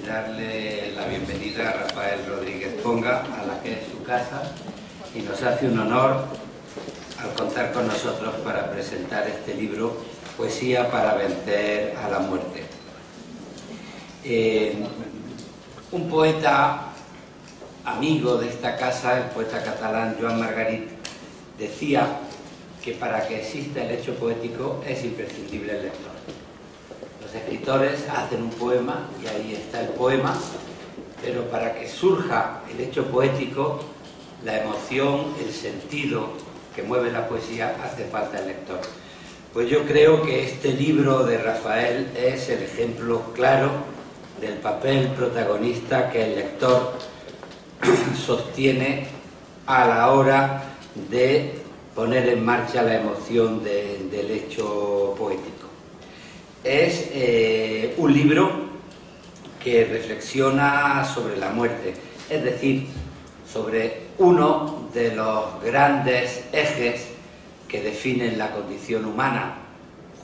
darle la bienvenida a Rafael Rodríguez Ponga, a la que es su casa, y nos hace un honor al contar con nosotros para presentar este libro, Poesía para vencer a la muerte. Un poeta amigo de esta casa, el poeta catalán Joan Margarit, decía que para que exista el hecho poético es imprescindible el lector. Los escritores hacen un poema y ahí está el poema, pero para que surja el hecho poético, la emoción, el sentido que mueve la poesía, hace falta el lector. Pues yo creo que este libro de Rafael es el ejemplo claro del papel protagonista que el lector sostiene a la hora de poner en marcha la emoción del hecho poético. Es un libro que reflexiona sobre la muerte, es decir, sobre uno de los grandes ejes que definen la condición humana,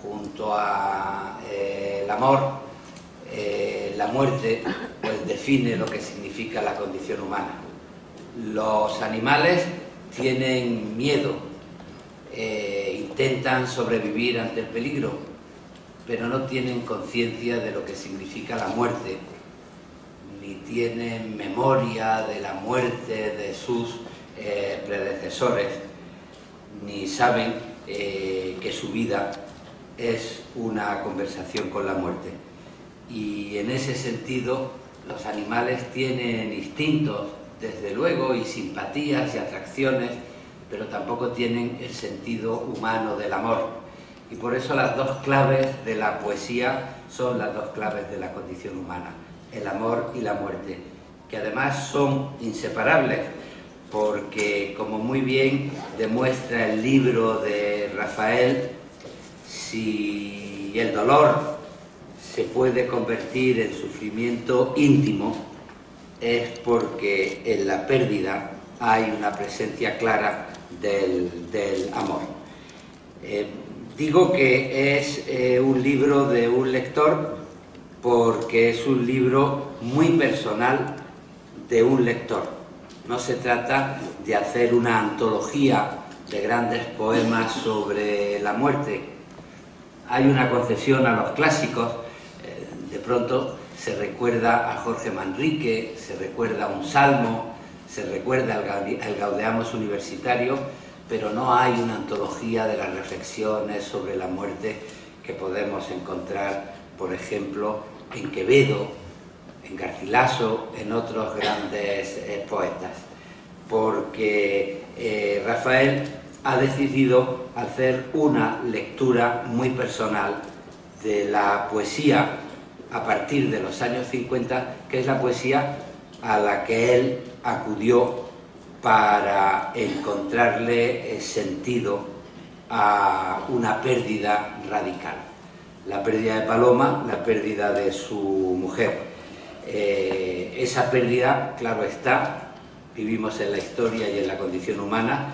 junto a el amor. La muerte pues define lo que significa la condición humana. Los animales tienen miedo, intentan sobrevivir ante el peligro, pero no tienen conciencia de lo que significa la muerte, ni tienen memoria de la muerte de sus predecesores, ni saben que su vida es una conversación con la muerte. Y en ese sentido, los animales tienen instintos, desde luego, y simpatías y atracciones, pero tampoco tienen el sentido humano del amor. Y por eso las dos claves de la poesía son las dos claves de la condición humana, el amor y la muerte, que además son inseparables, porque, como muy bien demuestra el libro de Rafael, si el dolor se puede convertir en sufrimiento íntimo, es porque en la pérdida hay una presencia clara del amor. Digo que es un libro de un lector porque es un libro muy personal de un lector. No se trata de hacer una antología de grandes poemas sobre la muerte. Hay una concesión a los clásicos, de pronto se recuerda a Jorge Manrique, se recuerda a un salmo, se recuerda al Gaudeamus universitario, pero no hay una antología de las reflexiones sobre la muerte que podemos encontrar, por ejemplo, en Quevedo, en Garcilaso, en otros grandes poetas, porque Rafael ha decidido hacer una lectura muy personal de la poesía a partir de los años 50, que es la poesía a la que él acudió para encontrarle sentido a una pérdida radical. La pérdida de Paloma, la pérdida de su mujer. Esa pérdida, claro está, vivimos en la historia y en la condición humana,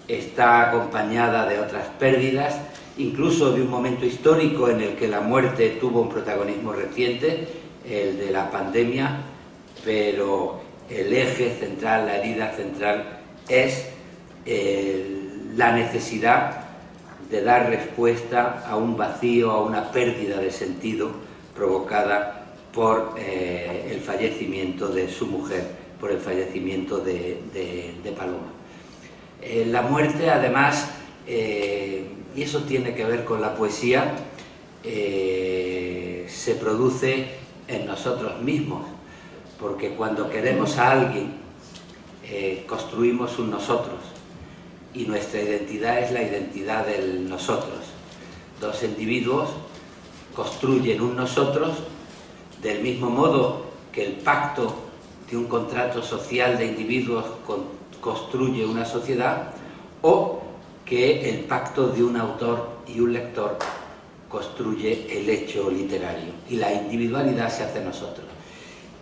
está acompañada de otras pérdidas, incluso de un momento histórico en el que la muerte tuvo un protagonismo reciente, el de la pandemia, pero el eje central, la herida central, es la necesidad de dar respuesta a un vacío, a una pérdida de sentido provocada por el fallecimiento de su mujer, por el fallecimiento de Paloma. La muerte, además, y eso tiene que ver con la poesía, se produce en nosotros mismos, porque cuando queremos a alguien, construimos un nosotros, y nuestra identidad es la identidad del nosotros. Dos individuos construyen un nosotros del mismo modo que el pacto de un contrato social de individuos construye una sociedad, o que el pacto de un autor y un lector construye el hecho literario, y la individualidad se hace nosotros.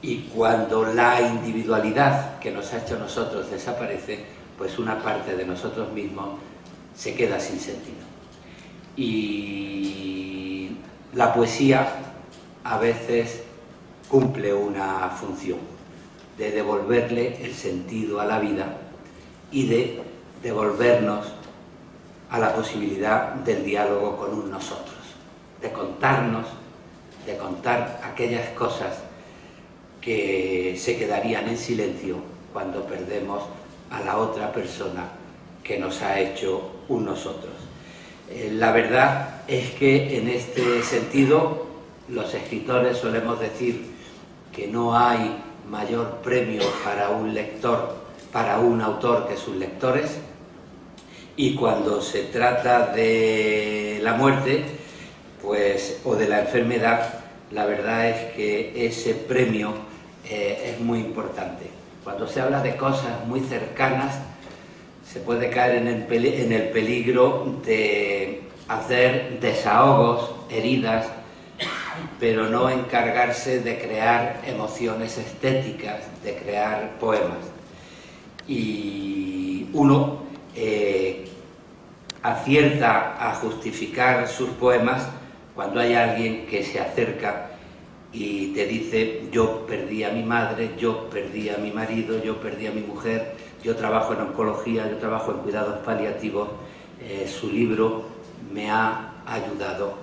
Y cuando la individualidad que nos ha hecho nosotros desaparece, pues una parte de nosotros mismos se queda sin sentido. Y la poesía a veces cumple una función de devolverle el sentido a la vida y de devolvernos a la posibilidad del diálogo con un nosotros, de contarnos, de contar aquellas cosas que se quedarían en silencio cuando perdemos a la otra persona que nos ha hecho un nosotros. La verdad es que en este sentido los escritores solemos decir que no hay mayor premio para un lector, para un autor, que sus lectores, y cuando se trata de la muerte, pues, o de la enfermedad, la verdad es que ese premio es muy importante. Cuando se habla de cosas muy cercanas, se puede caer en el peligro de hacer desahogos, heridas, pero no encargarse de crear emociones estéticas, de crear poemas. Y uno acierta a justificar sus poemas cuando hay alguien que se acerca y te dice: yo perdí a mi madre, yo perdí a mi marido, yo perdí a mi mujer, yo trabajo en oncología, yo trabajo en cuidados paliativos. Su libro me ha ayudado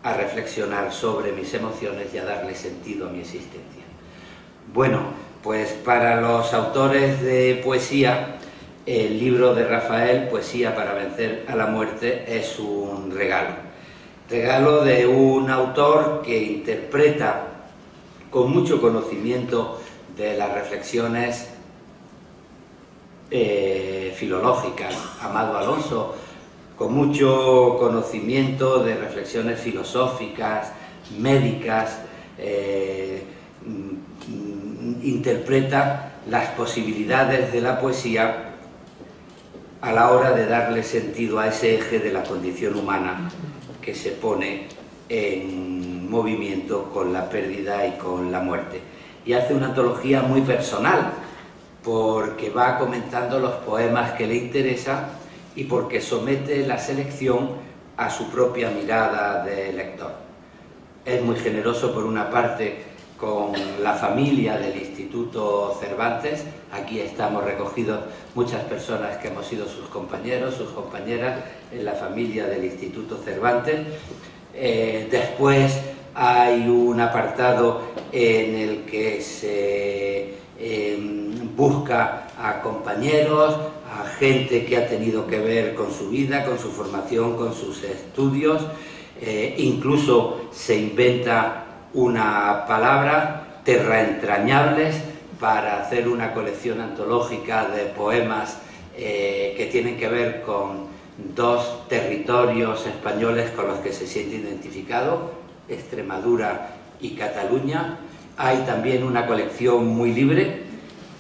a reflexionar sobre mis emociones y a darle sentido a mi existencia. Bueno, pues para los autores de poesía, el libro de Rafael, Poesía para vencer a la muerte, es un regalo. Regalo de un autor que interpreta con mucho conocimiento de las reflexiones filológicas, Amado Alonso, con mucho conocimiento de reflexiones filosóficas, médicas, interpreta las posibilidades de la poesía a la hora de darle sentido a ese eje de la condición humana que se pone en movimiento con la pérdida y con la muerte. Y hace una antología muy personal, porque va comentando los poemas que le interesan y porque somete la selección a su propia mirada de lector. Es muy generoso, por una parte, con la familia del Instituto Cervantes. Aquí estamos recogidos muchas personas que hemos sido sus compañeros, sus compañeras en la familia del Instituto Cervantes. Después hay un apartado en el que se busca a compañeros, a gente que ha tenido que ver con su vida, con su formación, con sus estudios. Incluso se inventa una palabra, terraentrañables, para hacer una colección antológica de poemas que tienen que ver con dos territorios españoles con los que se siente identificado, Extremadura y Cataluña. Hay también una colección muy libre,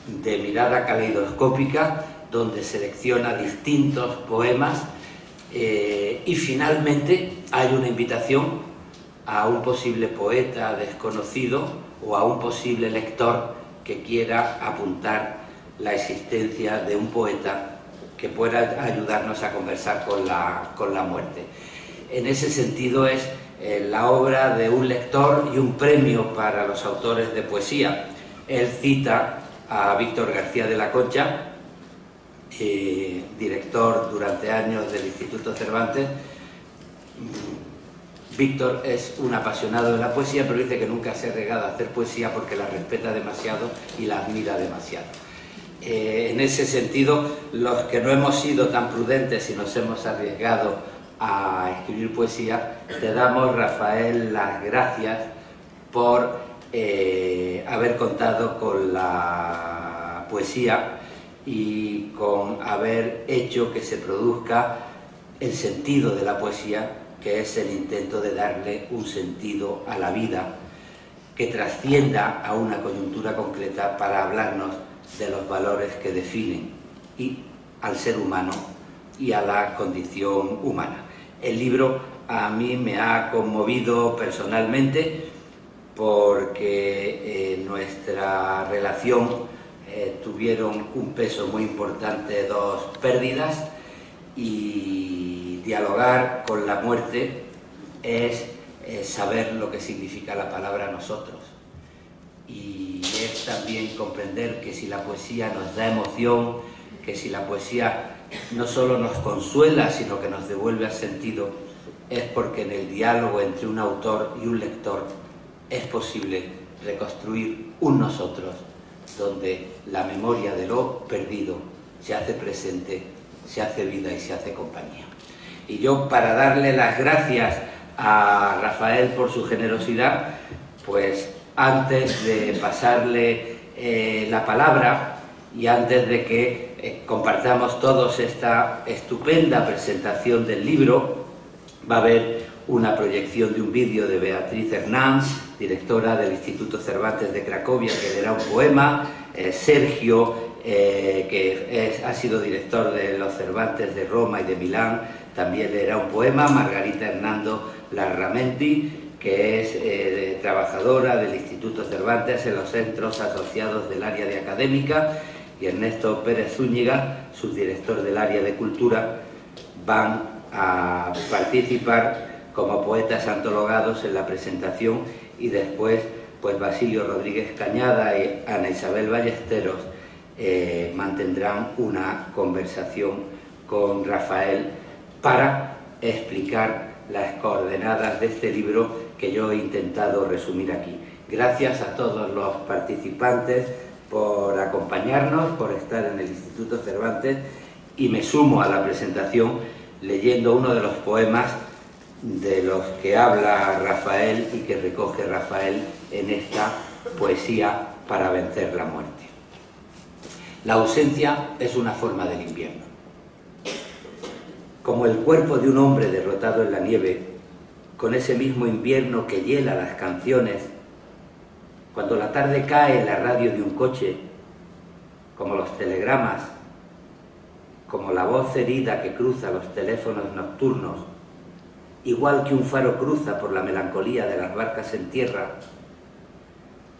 de mirada caleidoscópica, donde selecciona distintos poemas, y finalmente hay una invitación a un posible poeta desconocido o a un posible lector que quiera apuntar la existencia de un poeta que pueda ayudarnos a conversar con la muerte. En ese sentido es la obra de un lector y un premio para los autores de poesía. Él cita a Víctor García de la Concha, director durante años del Instituto Cervantes. Víctor es un apasionado de la poesía, pero dice que nunca se ha arriesgado a hacer poesía porque la respeta demasiado y la admira demasiado. En ese sentido, los que no hemos sido tan prudentes y nos hemos arriesgado a escribir poesía, te damos, Rafael, las gracias por haber contado con la poesía y con haber hecho que se produzca el sentido de la poesía, que es el intento de darle un sentido a la vida que trascienda a una coyuntura concreta para hablarnos de los valores que definen y al ser humano y a la condición humana. El libro a mí me ha conmovido personalmente porque en nuestra relación tuvieron un peso muy importante dos pérdidas, y dialogar con la muerte es saber lo que significa la palabra nosotros. también comprender que si la poesía nos da emoción, que si la poesía no solo nos consuela, sino que nos devuelve sentido, es porque en el diálogo entre un autor y un lector es posible reconstruir un nosotros, donde la memoria de lo perdido se hace presente, se hace vida y se hace compañía. Y yo, para darle las gracias a Rafael por su generosidad, pues antes de pasarle la palabra y antes de que compartamos todos esta estupenda presentación del libro, va a haber una proyección de un vídeo de Beatriz Hernán, directora del Instituto Cervantes de Cracovia, que leerá un poema, Sergio, que ha sido director de los Cervantes de Roma y de Milán, también leerá un poema, Margarita Hernando Larramendi, que es trabajadora del Instituto Cervantes en los centros asociados del área de académica, y Ernesto Pérez Zúñiga, subdirector del área de cultura, van a participar como poetas antologados en la presentación, y después pues Basilio Rodríguez Cañada y Ana Isabel Ballesteros mantendrán una conversación con Rafael para explicar las coordenadas de este libro que yo he intentado resumir aquí. Gracias a todos los participantes por acompañarnos, por estar en el Instituto Cervantes, y me sumo a la presentación leyendo uno de los poemas de los que habla Rafael y que recoge Rafael en esta poesía para vencer la muerte. La ausencia es una forma del invierno. Como el cuerpo de un hombre derrotado en la nieve, con ese mismo invierno que hiela las canciones, cuando la tarde cae en la radio de un coche, como los telegramas, como la voz herida que cruza los teléfonos nocturnos, igual que un faro cruza por la melancolía de las barcas en tierra,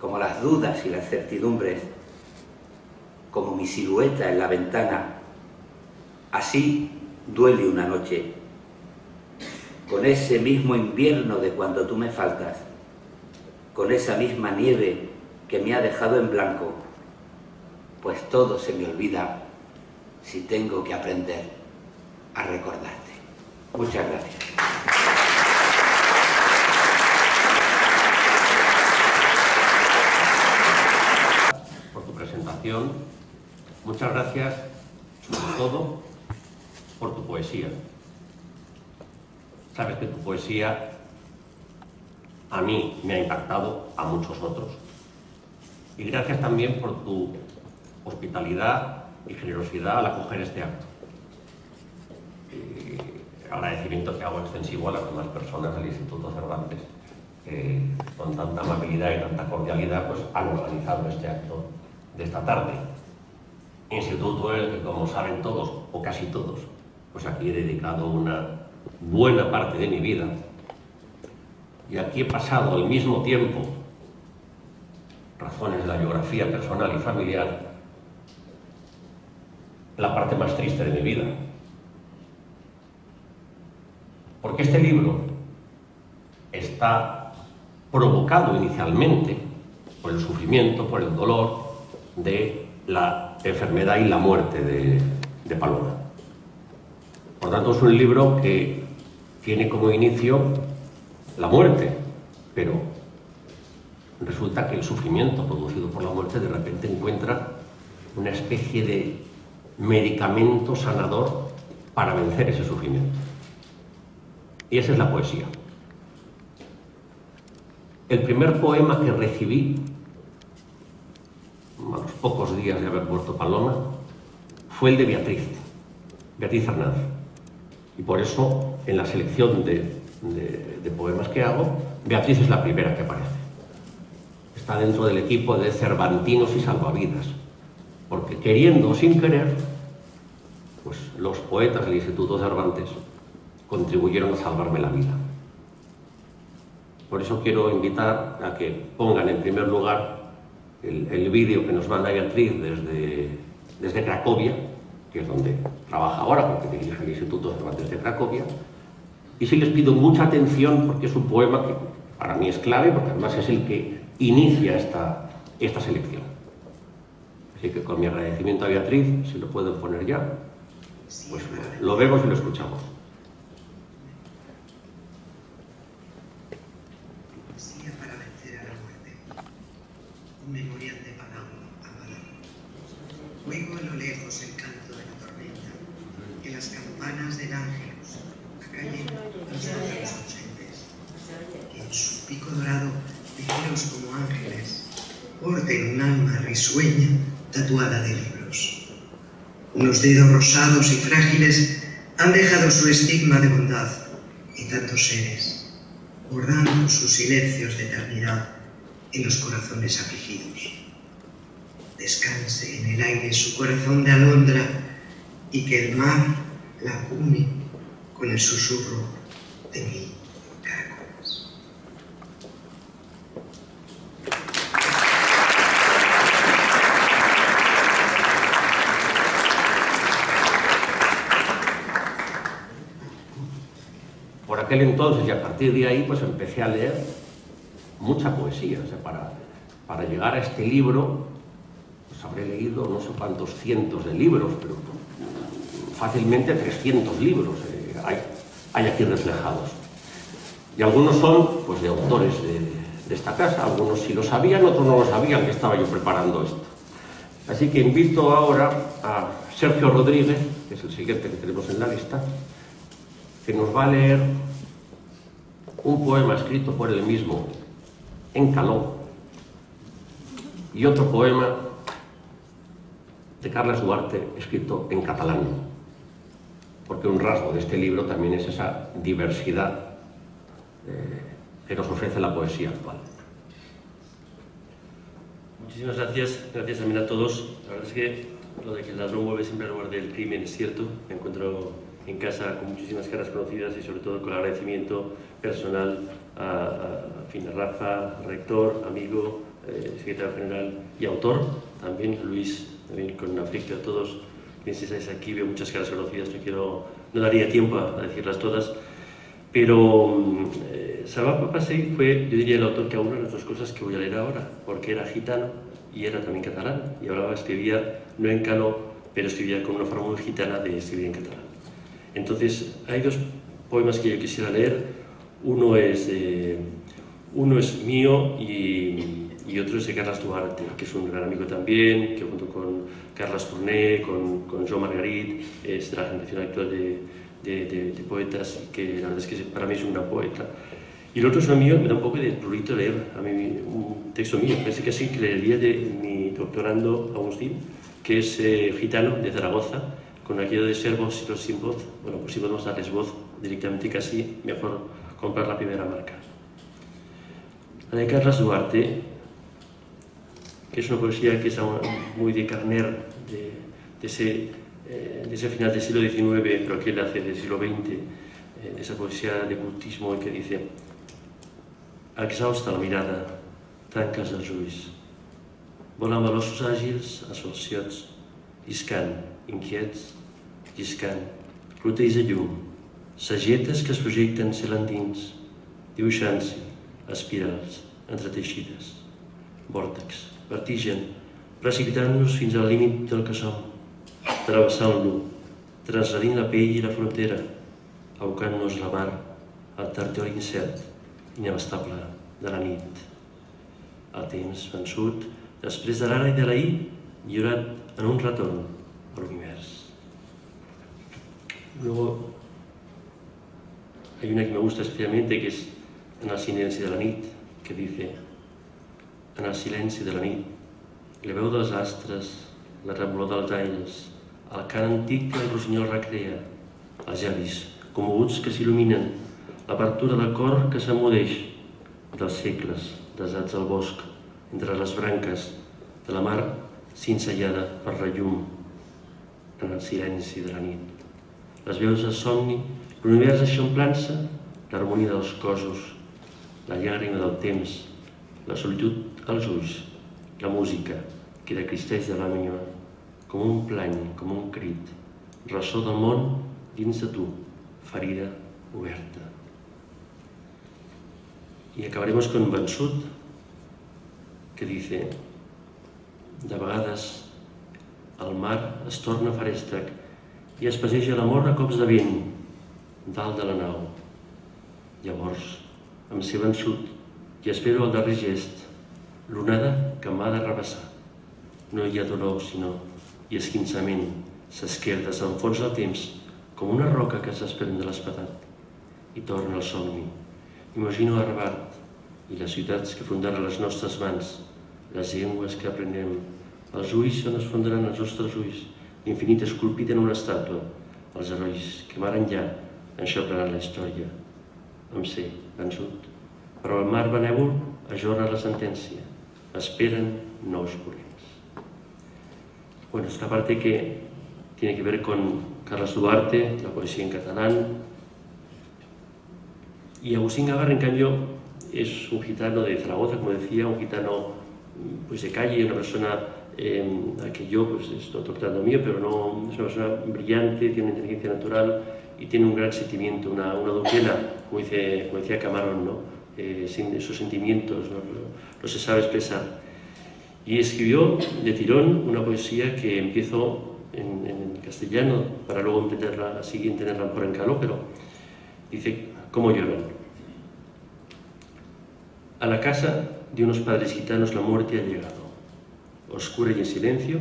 como las dudas y las certidumbres, como mi silueta en la ventana, así duele una noche, con ese mismo invierno de cuando tú me faltas, con esa misma nieve que me ha dejado en blanco, pues todo se me olvida si tengo que aprender a recordarte. Muchas gracias. Por tu presentación, muchas gracias sobre todo por tu poesía. Sabes que tu poesía a mí me ha impactado, a muchos otros. Y gracias también por tu hospitalidad y generosidad al acoger este acto. Agradecimiento que hago extensivo a las demás personas del Instituto Cervantes, que con tanta amabilidad y tanta cordialidad pues, han organizado este acto de esta tarde. Instituto en el que, como saben todos, o casi todos, pues aquí he dedicado una buena parte de mi vida, y aquí he pasado al mismo tiempo, razones de la biografía personal y familiar, la parte más triste de mi vida. Porque este libro está provocado inicialmente por el sufrimiento, por el dolor de la enfermedad y la muerte de Paloma. Por tanto, es un libro que tiene como inicio la muerte, pero resulta que el sufrimiento producido por la muerte de repente encuentra una especie de medicamento sanador para vencer ese sufrimiento. Y esa es la poesía. El primer poema que recibí, a los pocos días de haber muerto Paloma, fue el de Beatriz Hernández. Y por eso, en la selección de poemas que hago, Beatriz es la primera que aparece. Está dentro del equipo de Cervantinos y Salvavidas, porque queriendo o sin querer, pues los poetas del Instituto Cervantes contribuyeron a salvarme la vida. Por eso quiero invitar a que pongan en primer lugar el vídeo que nos manda Beatriz desde Cracovia, que es donde trabaja ahora, porque dirige el Instituto Cervantes de Cracovia. Y sí les pido mucha atención porque es un poema que para mí es clave, porque además es el que inicia esta selección. Así que con mi agradecimiento a Beatriz, si lo pueden poner ya, pues lo vemos y lo escuchamos. Poesía para vencer a la muerte. Un memorial de palabra a palabra. Oigo a lo lejos el canto de la tormenta, que las campanas del Ángelus acallen los pájaros ausentes, que en su pico dorado, ligeros como ángeles, porten un alma risueña tatuada de libros. Unos dedos rosados y frágiles han dejado su estigma de bondad en tantos seres, bordando sus silencios de eternidad en los corazones afligidos. Descanse en el aire su corazón de alondra y que el mar la une con el susurro de mí. Por aquel entonces y a partir de ahí pues empecé a leer mucha poesía. O sea, para llegar a este libro pues habré leído no sé cuántos cientos de libros, pero fácilmente 300 libros hay aquí reflejados. Y algunos son pues de autores de esta casa, algunos sí lo sabían, otros no lo sabían que estaba yo preparando esto. Así que invito ahora a Sergio Rodríguez, que es el siguiente que tenemos en la lista, que nos va a leer un poema escrito por él mismo en caló y otro poema de Carles Duarte escrito en catalán, porque un rasgo de este libro también es esa diversidad que nos ofrece la poesía actual. Muchísimas gracias, gracias también a todos. La verdad es que lo de que el ladrón vuelve siempre al lugar del crimen es cierto. Me encuentro en casa con muchísimas caras conocidas y sobre todo con el agradecimiento personal a Rafa, rector, amigo, secretario general y autor, también Luis, también con un afecto a todos quienes estáis aquí. Veo muchas caras conocidas, no daría tiempo a decirlas todas, pero Salvat Papasseit fue, yo diría, el autor que aúna las dos cosas que voy a leer ahora, porque era gitano y era también catalán, y escribía no en caló, pero escribía con una forma muy gitana de escribir en catalán. Entonces, hay dos poemas que yo quisiera leer. Uno es mío y otro es de Carles Duarte, que es un gran amigo también, que junto con Carles Torné, con Joan Margarit, es de la generación actual de poetas, que la verdad es que para mí es un gran poeta. Y el otro es mío, me da un poco de prurito leer a mí un texto mío. Pensé que sí, que leería de mi doctorando Agustín, que es gitano de Zaragoza, con aquello de ser voz y los sin voz. Bueno, pues si podemos darles voz directamente casi, mejor comprar la primera marca. La de Carles Duarte, que es una poesía que es muy de Carner, de ese final del siglo XIX, pero que él hace del siglo XX, de esa poesía de cultismo que dice: exhausta la mirada, tanques els ulls, volen velossos àgils, asfalciots, lliscant, inquiets, lliscant, clotells de llum, sagetes que es projecten cel endins, dibuixant-s'hi, espirals, entreteixides, vòrtex, vertigen, precipitant-nos fins al límit del que som, travessant-lo, transgredint la pell i la frontera, abocant-nos la mar al territori incert, inabastable de la nit. El temps vençut, després de l'ara i de l'ahir, lliurat en un retorn a l'univers. Luego, hay una que me gusta especialmente, que es En el silenci de la nit, que dice: en el silenci de la nit, la veu dels astres, la remolor dels aires, el cant antic que el rossinyol recrea, els llavis commoguts que s'il·luminen, l'apertura del cor que s'emmudeix, dels segles desats al bosc, entre les branques de la mar cincellada per la llum, en el silenci de la nit. Les veus de somni, l'univers eixamplant-se, l'harmonia dels cossos, la llàgrima del temps, la solitud als ulls, la música que decristeix de l'ànima, com un plany, com un crit, ressò del món dins de tu, ferida oberta. Y acabaremos con Vençut, que dice: de vegades el mar es torna farèstec i es passeja l'amor a cops de vent dalt de la nau. Llavors em sé vençut i espero el darrer gest, l'onada que m'ha de rebassar. No hi ha dolor, sinó i esquinçament, s'esquerda, s'enfonsa el temps com una roca que s'esprem de l'espatat i torna al somni. Imagino Harvard i les ciutats que fundaran les nostres mans, les llengües que aprenem, els ulls on es fondaran els nostres ulls, l'infinit esculpit en una estàtua, els herois que mar enllà enxaplaran la història. Em sé vençut, però el mar benèvol ajorna la sentència, esperen nous corrents. Bueno, esta parte que tiene que ver con Carlos Duarte, la poesía en catalán. Y Agustín Gabarra, en cambio, es un gitano de Zaragoza, como decía, un gitano pues, de calle, una persona a que yo pues, estoy tratando mío, pero no, es una persona brillante, tiene una inteligencia natural y tiene un gran sentimiento, una duquela, como decía Camarón, ¿no? Sin esos sentimientos, ¿no? Lo se sabe expresar. Y escribió de tirón una poesía que empiezo en castellano para luego entenderla, la siguiente tenerla mejor en caló, pero dice: ¿Cómo lloran? A la casa de unos padres gitanos la muerte ha llegado. Oscura y en silencio,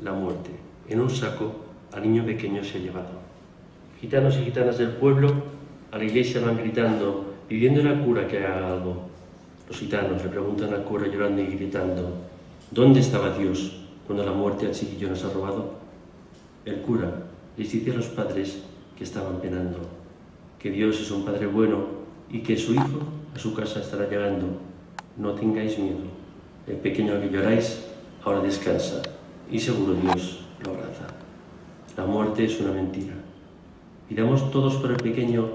la muerte. En un saco al niño pequeño se ha llevado. Gitanos y gitanas del pueblo a la iglesia van gritando, pidiendo a la cura que haga algo. Los gitanos le preguntan al cura llorando y gritando: ¿dónde estaba Dios cuando la muerte al chiquillo nos ha robado? El cura les dice a los padres que estaban penando que Dios es un padre bueno y que su hijo a su casa estará llegando. No tengáis miedo, el pequeño que lloráis ahora descansa y seguro Dios lo abraza. La muerte es una mentira. Pidamos todos por el pequeño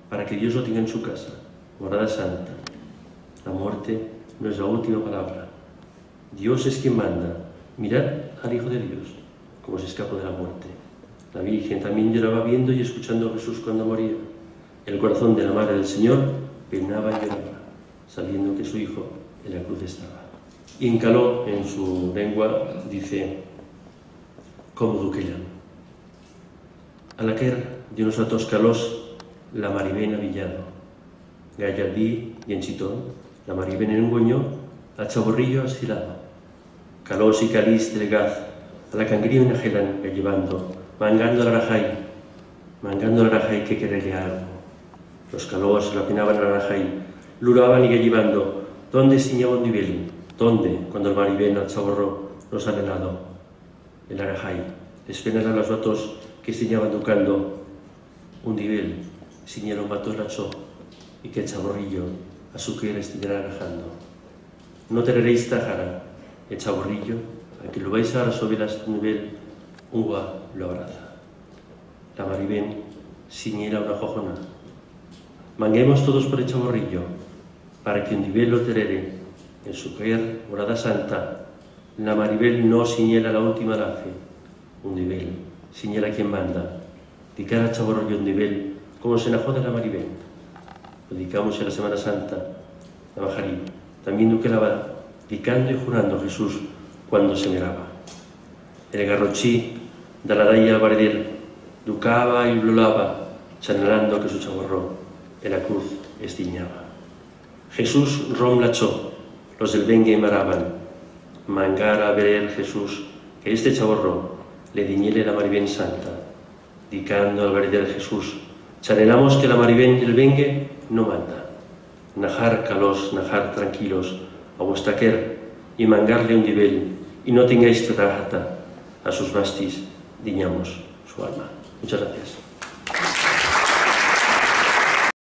para que Dios lo tenga en su casa, morada santa. La muerte no es la última palabra. Dios es quien manda. Mirad al Hijo de Dios, como se escapó de la muerte. La Virgen también lloraba viendo y escuchando a Jesús cuando moría. El corazón de la Madre del Señor penaba y lloraba, sabiendo que su Hijo en la cruz estaba. Y en caló, en su lengua, dice: «Com duquella». A la quer de unos altos calós, la Maribén avillado. Gallardí y en chitón, la Maribén en un goñó, al chaborrillo astilado. Calós y caliz del gaz, a la cangría en ajelan llevando, mangando al arajay que quererle algo. Los calós la penaban al arajay, luraban y gallibando, ¿dónde ciñaba un nivel? ¿Dónde, cuando el Maribén al chaborro nos ha velado? El arajay, les penan a los vatos que ciñaban ducando, un nivel, ciñaron vatos lachó, y que el chaborrillo a su que estirá arajando. No teneréis tajara, el chaborrillo, a que lo vais a las ovelas nivel, uva lo abraza. La Maribén ciñera una jojona. Manguemos todos por el chaborrillo, para que un nivel lo terere, en su quer, morada santa, la Maribel no ciñera la última lace, un nivel, ciñera quien manda, dicar al chaborrillo un nivel, como se enajó de la Maribel. Lo dedicamos en la Semana Santa, la Bajarí, también duque la va, dicando y jurando Jesús cuando se miraba. El garrochí de la daya al baredel, ducaba y blolaba, señalando que su chaborró en la cruz estiñaba. Jesús rom lachó, los del Bengue maraban, mangara a ver Jesús que este chaborró le diñele la Maribén santa, dicando al baredel Jesús, chanelamos que la Maribén del Bengue no manda. Najar calós, najar tranquilos, a vuestra quer, y mangarle un nivel, y no tengáis trajata, a sus bastis diñamos su alma. Muchas gracias.